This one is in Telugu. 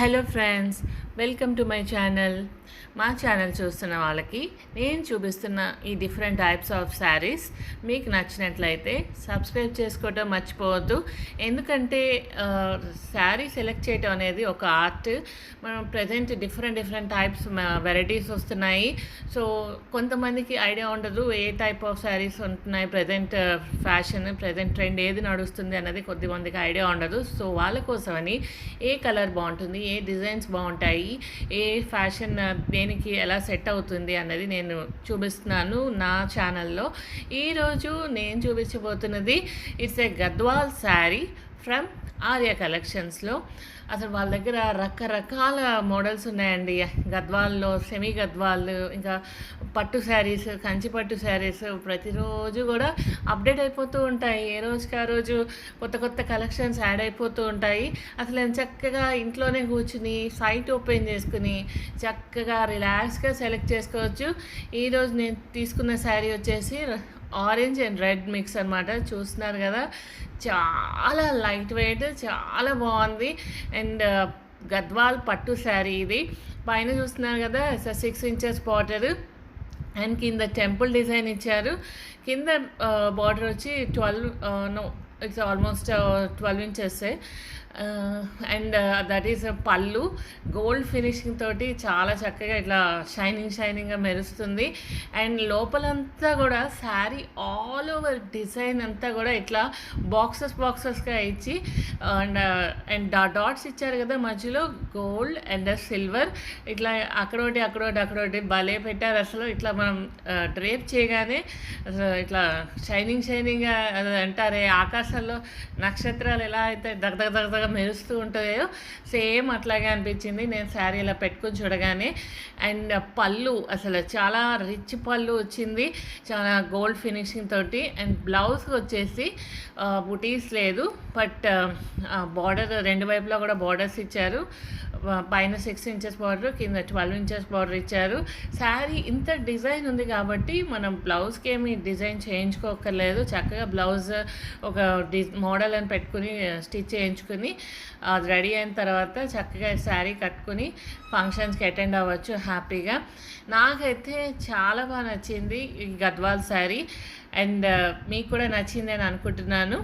Hello friends, welcome to my channel. మా ఛానల్ చూస్తున్న వాళ్ళకి నేను చూపిస్తున్న ఈ డిఫరెంట్ టైప్స్ ఆఫ్ శారీస్ మీకు నచ్చినట్లయితే సబ్స్క్రైబ్ చేసుకోవటం మర్చిపోవద్దు. ఎందుకంటే శారీ సెలెక్ట్ చేయటం అనేది ఒక ఆర్ట్. మనం ప్రజెంట్ డిఫరెంట్ టైప్స్ వెరైటీస్ వస్తున్నాయి. సో కొంతమందికి ఐడియా ఉండదు ఏ టైప్ ఆఫ్ శారీస్ ఉంటున్నాయి, ప్రజెంట్ ఫ్యాషన్, ప్రజెంట్ ట్రెండ్ ఏది నడుస్తుంది అన్నది కొద్దిమందికి ఐడియా ఉండదు. సో వాళ్ళ కోసమని ఏ కలర్ బాగుంటుంది, ఏ డిజైన్స్ బాగుంటాయి, ఏ ఫ్యాషన్ దేనికి ఎలా సెట్ అవుతుంది అన్నది నేను చూపిస్తున్నాను నా ఛానల్లో. ఈరోజు నేను చూపించబోతున్నది it's a Gadwal sari from Arya కలెక్షన్స్లో. అసలు వాళ్ళ దగ్గర రకరకాల మోడల్స్ ఉన్నాయండి. గద్వాల్లో సెమీ గద్వాల్, ఇంకా పట్టు శారీస్, కంచి పట్టు శారీస్ ప్రతిరోజు కూడా అప్డేట్ అయిపోతూ ఉంటాయి. ఏ రోజుకి ఆ రోజు కొత్త కలెక్షన్స్ యాడ్ అయిపోతూ ఉంటాయి. అసలు నేను చక్కగా ఇంట్లోనే కూర్చుని సైట్ ఓపెన్ చేసుకుని చక్కగా రిలాక్స్గా సెలెక్ట్ చేసుకోవచ్చు. ఈరోజు నేను తీసుకున్న శారీ వచ్చేసి ఆరెంజ్ అండ్ రెడ్ మిక్స్ అనమాట. చూస్తున్నారు కదా, చాలా లైట్ వెయిట్, చాలా బాగుంది. అండ్ గద్వాల్ పట్టు శారీ ఇది. పైన చూస్తున్నారు కదా 6 ఇంచెస్ బార్డర్ అండ్ కింద టెంపుల్ డిజైన్ ఇచ్చారు. కింద బార్డర్ వచ్చి 12 it's almost 12 inches. And that is పళ్ళు గోల్డ్ ఫినిషింగ్ తోటి చాలా చక్కగా ఇట్లా షైనింగ్గా మెరుస్తుంది. అండ్ లోపలంతా కూడా శారీ ఆల్ ఓవర్ డిజైన్ అంతా కూడా ఇట్లా బాక్సెస్గా ఇచ్చి అండ్ డాట్స్ ఇచ్చారు కదా మధ్యలో, గోల్డ్ అండ్ సిల్వర్ ఇట్లా అక్కడోటి భలే పెట్టారు. అసలు ఇట్లా మనం డ్రేప్ చేయగానే అసలు ఇట్లా షైనింగ్గా అంటారే ఆకాశంలో నక్షత్రాలు ఎలా అయితే దగదగ మెరుస్తూ ఉంటాయో సేమ్ అట్లాగే అనిపించింది నేను శారీ ఇలా పెట్టుకుని చూడగానే. అండ్ పళ్ళు అసలు చాలా రిచ్ పళ్ళు వచ్చింది, చాలా గోల్డ్ ఫినిషింగ్ తోటి. అండ్ బ్లౌజ్కి వచ్చేసి బుటీస్ లేదు, బట్ బార్డర్ రెండు వైపులా కూడా బార్డర్స్ ఇచ్చారు. పైన 6 ఇంచెస్ బార్డర్, కింద 12 ఇంచెస్ బార్డర్ ఇచ్చారు. శారీ ఇంత డిజైన్ ఉంది కాబట్టి మనం బ్లౌజ్కి ఏమి డిజైన్ చేయించుకోక్కర్లేదు. చక్కగా బ్లౌజ్ ఒక మోడల్ అని పెట్టుకుని స్టిచ్ చేయించుకుని అది రెడీ అయిన తర్వాత చక్కగా శారీ కట్టుకుని ఫంక్షన్స్కి అటెండ్ అవ్వచ్చు హ్యాపీగా. నాకైతే చాలా బాగా నచ్చింది ఈ గద్వాల్ శారీ. అండ్ మీకు కూడా నచ్చింది అని అనుకుంటున్నాను.